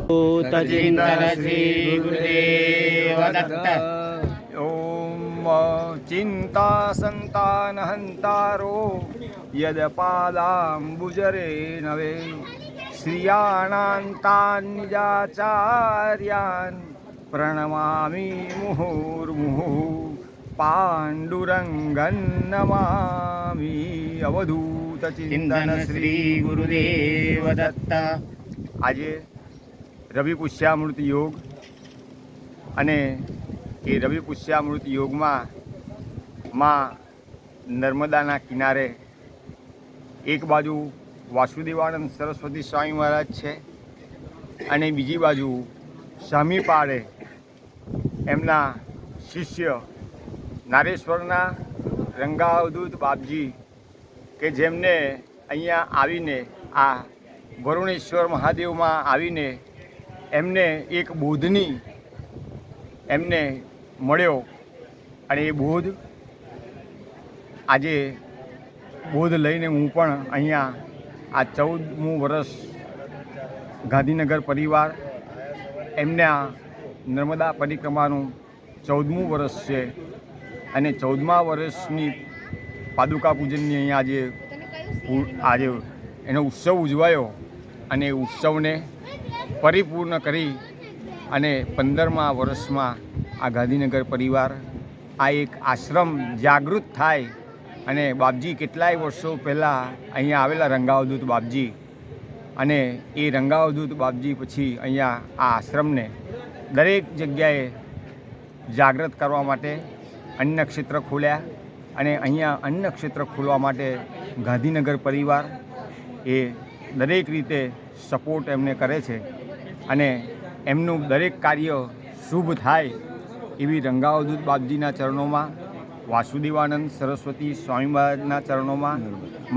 चिंतन श्री गुरुदेव दत्त। ओम चिंता संतान हंतारो यद पादाम्बुजरे नवे श्रियाणान्तान् निजाचार्यान् प्रणमामि मुहुर्मुहुः पांडुरंगं नमामि। अवधूत चिंतन श्री गुरुदेव दत्त। આજે રવિ પુષ્યામૃત યોગ અને એ રવિ પુષ્યામૃત યોગમાં માં નર્મદાના કિનારે એક બાજુ વાસુદેવાનંદ સરસ્વતી સ્વામી મહારાજ છે અને બીજી બાજુ સામી પાડે એમના શિષ્ય નારેશ્વરના રંગાવધૂત બાપજી કે જેમને અહીંયા આવીને આ વરુણેશ્વર મહાદેવમાં આવીને એમને એક બોધની એમને મળ્યો અને એ બોધ આજે બોધ લઈને હું પણ અહીંયા આ 14મું વર્ષ ગાંધીનગર પરિવાર એમના નર્મદા પરિક્રમાનું 14મું વર્ષ છે અને 14મા વર્ષની પાદુકા પૂજનની અહીંયા આજે એનો ઉત્સવ ઉજવાયો અને એ ઉત્સવને પરિપૂર્ણ કરી અને 15મા વર્ષમાં આ ગાંધીનગર પરિવાર આ એક આશ્રમ જાગૃત થાય અને બાપજી કેટલાય વર્ષો પહેલાં અહીંયા આવેલા રંગાવધૂત બાપજી અને એ રંગાવધૂત બાપજી પછી અહીંયા આ આશ્રમને દરેક જગ્યાએ જાગૃત કરવા માટે અન્ન ક્ષેત્ર ખોલ્યા અને અહીંયા અન્ન ક્ષેત્ર ખોલવા માટે ગાંધીનગર પરિવાર એ દરેક રીતે સપોર્ટ એમને કરે છે અને એમનું દરેક કાર્ય શુભ થાય એવી રંગાવધૂત બાપજીના ચરણોમાં, વાસુદેવાનંદ સરસ્વતી સ્વામી મહારાજના ચરણોમાં,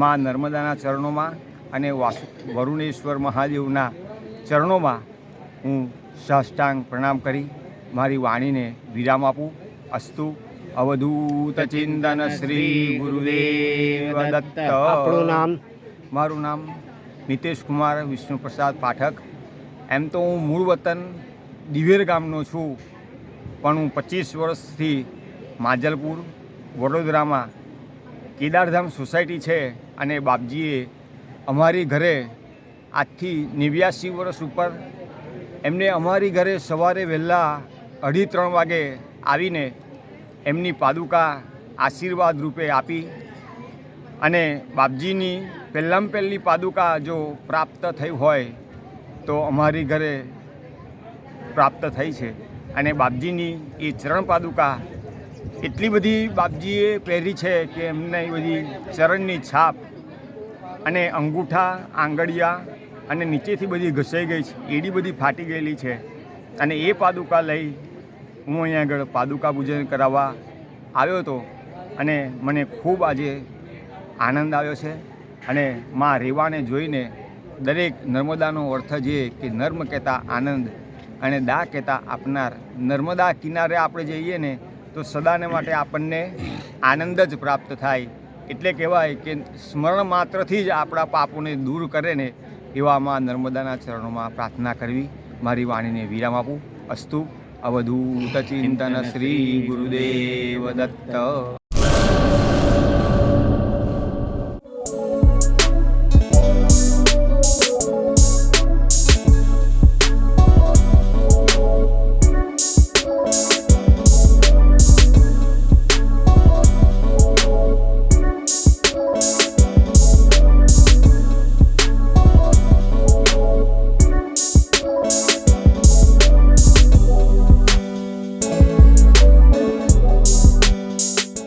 મા નર્મદાના ચરણોમાં અને વરુણેશ્વર મહાદેવના ચરણોમાં હું સાષ્ટાંગ પ્રણામ કરી મારી વાણીને વિરામ આપું. અસ્તુ. અવધૂત ચિંતન શ્રી ગુરુદેવ દત્ત. આપણું નામ? મારું નામ મિતેશ કુમાર વિષ્ણુપ્રસાદ પાઠક. એમ તો હું મૂળ વતન દિવેર ગામનો છું, પણ હું 25 વર્ષથી માજલપુર વડોદરામાં કેદારધામ સોસાયટી છે અને બાપજીએ અમારી ઘરે આજથી 89 વર્ષ ઉપર એમને અમારી ઘરે સવારે વહેલા 2:30 વાગે આવીને એમની પાદુકા આશીર્વાદ રૂપે આપી અને બાપજીની પહેલાં પહેલી પાદુકા જો પ્રાપ્ત થઈ હોય તો અમારી ઘરે પ્રાપ્ત થઈ છે અને બાપજીની એ ચરણ પાદુકા એટલી બધી બાપજીએ પહેરી છે કે એમને એ બધી ચરણની છાપ અને અંગૂઠા આંગળિયા અને નીચેથી બધી ઘસાઈ ગઈ છે, એડી બધી ફાટી ગયેલી છે અને એ પાદુકા લઈ હું અહીંયા આગળ પાદુકા પૂજન કરાવવા આવ્યો હતો અને મને ખૂબ આજે આનંદ આવ્યો છે અને મા રેવાને જોઈને દરેક નર્મદાનો અર્થ જે કે નર્મ કહેતા આનંદ અને દા કહેતા આપનાર. નર્મદા કિનારે આપણે જઈએ ને તો સદાને માટે આપણને આનંદ જ પ્રાપ્ત થાય. એટલે કહેવાય કે સ્મરણ માત્રથી જ આપણા પાપોને દૂર કરે ને એવા મા નર્મદાના ચરણોમાં પ્રાર્થના કરવી. મારી વાણીને વિરામ આપું. અસ્તુ. અવધૂત ચિંતન શ્રી ગુરુદેવ દત્ત.